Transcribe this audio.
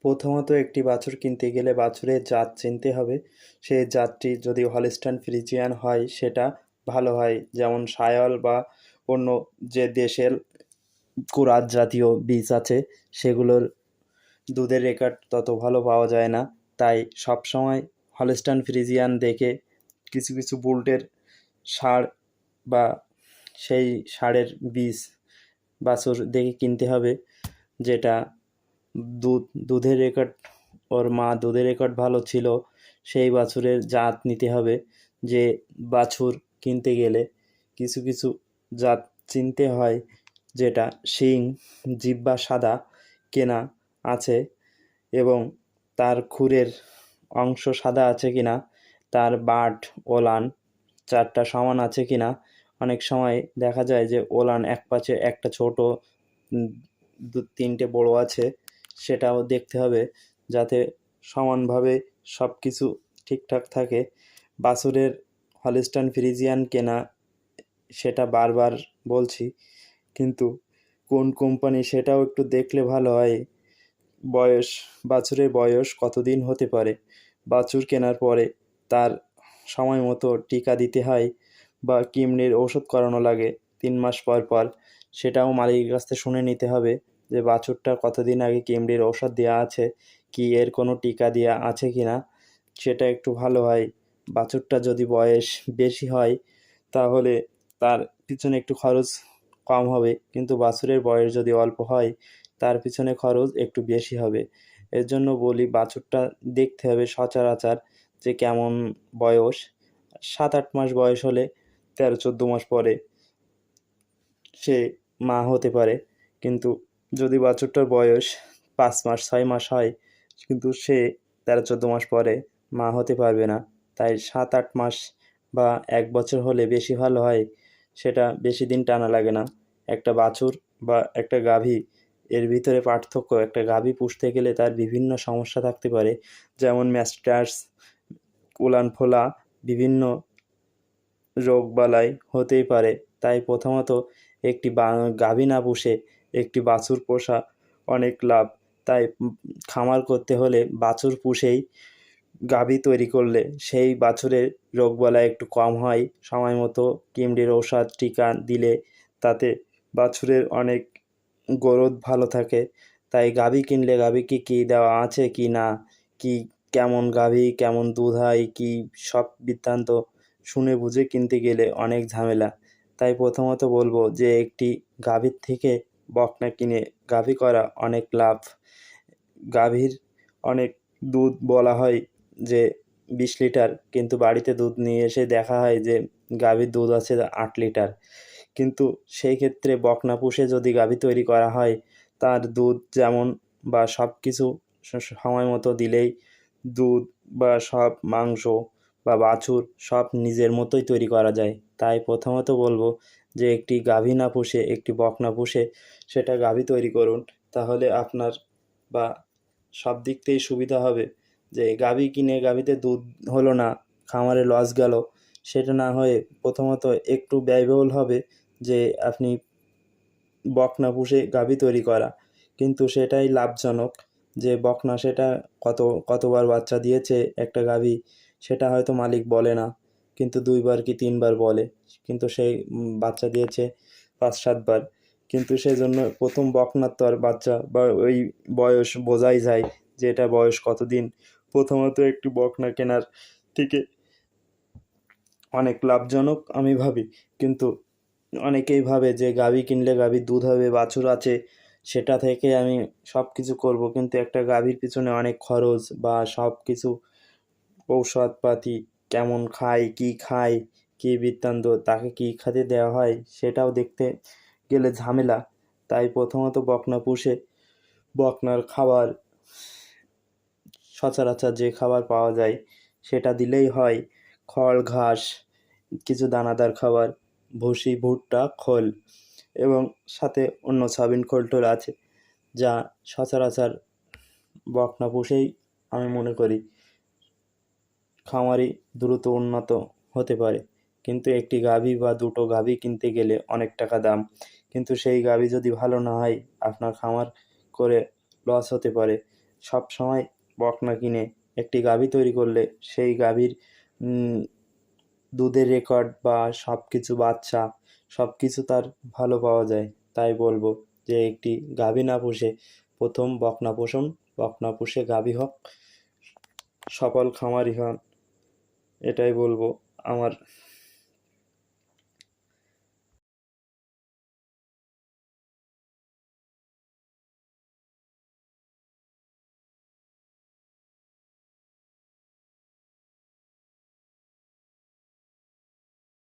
প্রথমত একটি বাছুর কিনতে গেলে বাছুরের জাত চিনতে হবে। সেই জাতটি যদি হলস্টাইন ফ্রিজিয়ান হয় সেটা ভালো হয়, যেমন সায়াল বা অন্য যে দেশের কুরাত জাতীয় বীজ আছে সেগুলোর দুধের রেকর্ড তত ভালো পাওয়া যায় না। তাই সবসময় হলস্টাইন ফ্রিজিয়ান দেখে কিছু কিছু বুলটের ষাঁড় বা সেই ষাঁড়ের বীজ বাছুর দেখে কিনতে হবে, যেটা দুধের রেকর্ড, ওর মা দুধের রেকর্ড ভালো ছিল সেই বাছুরের জাত নিতে হবে। যে বাছুর কিনতে গেলে কিছু কিছু জাত চিনতে হয়, যেটা শিং জিহ্বা সাদা কেনা আছে এবং তার খুরের অংশ সাদা আছে কিনা, তার বাট ওলান চারটা সমান আছে কিনা। অনেক সময় দেখা যায় যে ওলান এক পাশে একটা ছোট, দু তিনটে বড় আছে, সেটাও দেখতে হবে যাতে সমানভাবে সব কিছু ঠিকঠাক থাকে। বাছুরের হলস্টাইন ফ্রিজিয়ান কেনা, সেটা বারবার বলছি, কিন্তু কোন কোম্পানি সেটাও একটু দেখলে ভালো হয়। বয়স, বাছুরের বয়স কতদিন হতে পারে, বাছুর কেনার পরে তার সময় মতো টিকা দিতে হয় বা কৃমির ওষুধ করানো লাগে 3 মাস পর পর, সেটাও মালিকের কাছ থেকে শুনে নিতে হবে যে বাছুরটা কতদিন আগে কৃমির ওষুধ দেওয়া আছে, কি এর কোনো টিকা দেওয়া আছে কি না, সেটা একটু ভালো হয়। বাছুরটা যদি বয়স বেশি হয় তাহলে তার পিছনে একটু খরচ কম হবে, কিন্তু বাছুরের বয়স যদি অল্প হয় তার পিছনে খরচ একটু বেশি হবে। এর জন্য বলি বাছুরটা দেখতে হবে সচরাচর যে কেমন বয়স। 7-8 মাস বয়স হলে 13-14 মাস পরে সে মা হতে পারে, কিন্তু যদি বাছুরটার বয়স 5 মাস 6 মাস হয় কিন্তু সে 13-14 মাস পরে মা হতে পারবে না। তাই 7-8 মাস বা 1 বছর হলে বেশি ভালো হয়, সেটা বেশি দিন টানা লাগে না। একটা বাছুর বা একটা গাভী, এর ভিতরে পার্থক্য, একটা গাভী পুষতে গেলে তার বিভিন্ন সমস্যা থাকতে পারে, যেমন ম্যাস্টার্স, উলান ফোলা, বিভিন্ন রোগবালাই হতেই পারে। তাই প্রথমত একটি গাভী না পুষে একটি বাছুর পোষা অনেক লাভ। তাই খামার করতে হলে বাছুর পুষেই গাভী তৈরি করলে সেই বাছুরের রোগবালাই একটু কম হয়, সময় মতো কৃমির ঔষধ টিকা দিলে তাতে বাছুরের অনেক গ্রোথ ভালো থাকে। তাই গাভী কিনলে গাভীকে কী দেওয়া আছে কি না, কি কেমন গাভী কেমন দুধ হয়, কি সব বৃত্তান্ত শুনে বুঝে কিনতে গেলে অনেক ঝামেলা। তাই প্রথমত বলবো যে একটি গাভীর থেকে বকনা কিনে গাভী করা অনেক লাভ। গাভীর অনেক দুধ বলা হয় যে 20 লিটার, কিন্তু বাড়িতে দুধ নিয়ে এসে দেখা হয় যে গাভীর দুধ আছে 8 লিটার। কিন্তু সেই ক্ষেত্রে বকনা পুষে যদি গাভী তৈরি করা হয় তার দুধ যেমন বা সব কিছু সময় মতো দিলেই দুধ বা সব মাংস বা বাছুর সব নিজের মতোই তৈরি করা যায়। তাই প্রথমত বলবো যে একটি গাভী না পুষে একটি বকনা পুষে সেটা গাভী তৈরি করুন, তাহলে আপনার বা সব দিক থেকেই সুবিধা হবে। যে গাভী কিনে গাভীতে দুধ হলো না, খামারে লস গেল, সেটা না হয়ে প্রথমত একটু ব্যয়বহুল হবে যে আপনি বকনা পুষে গাভী তৈরি করা, কিন্তু সেটাই লাভজনক। যে বকনা সেটা কতবার বাচ্চা দিয়েছে একটা গাভী সেটা হয়তো মালিক বলে না, কিন্তু 2বার কি 3বার বলে, কিন্তু সেই বাচ্চা দিয়েছে 5-7বার। কিন্তু সেজন্য প্রথম বকনার তো আর বাচ্চা বা ওই বয়স বোঝাই যায় যে এটা বয়স কতদিন। প্রথমত একটু বকনা কেনার থেকে অনেক লাভজনক আমি ভাবি, কিন্তু অনেকেই ভাবে যে গাভী কিনলে গাভীর দুধ হবে, বাছুর আছে সেটা থেকে আমি সব কিছু করবো, কিন্তু একটা গাভীর পিছনে অনেক খরচ বা সব কিছু ঔষধপাতি, কেমন খায় কী বৃত্তান্ত, তাকে কী খাতে দেওয়া হয় সেটাও দেখতে গেলে ঝামেলা। তাই প্রথমত বকনা পুষে বকনার খাবার সচরাচর যে খাবার পাওয়া যায় সেটা দিলেই হয়। খড় ঘাস, কিছু দানাদার খাবার, ভুসি ভুট্টা খোল এবং সাথে অন্য সয়াবিন খোল টোল আছে, যা সচরাচর বকনা পুষেই আমি মনে করি খামারি দ্রুত উন্নত হতে পারে। কিন্তু একটি গাভী বা দুটো গাভী কিনতে গেলে অনেক টাকা দাম, কিন্তু সেই গাভী যদি ভালো না হয় আপনার খামার করে লস হতে পারে। সব সময় বকনা কিনে একটি গাভী তৈরি করলে সেই গাভীর দুধের রেকর্ড বা সব কিছু বাচ্চা সব কিছু তার ভালো পাওয়া যায়। তাই বলবো যে একটি গাভী না পুষে প্রথম বকনা পুষুন, বকনা পুষে গাভী হোক, সফল খামারি হন, এটাই বলবো আমার।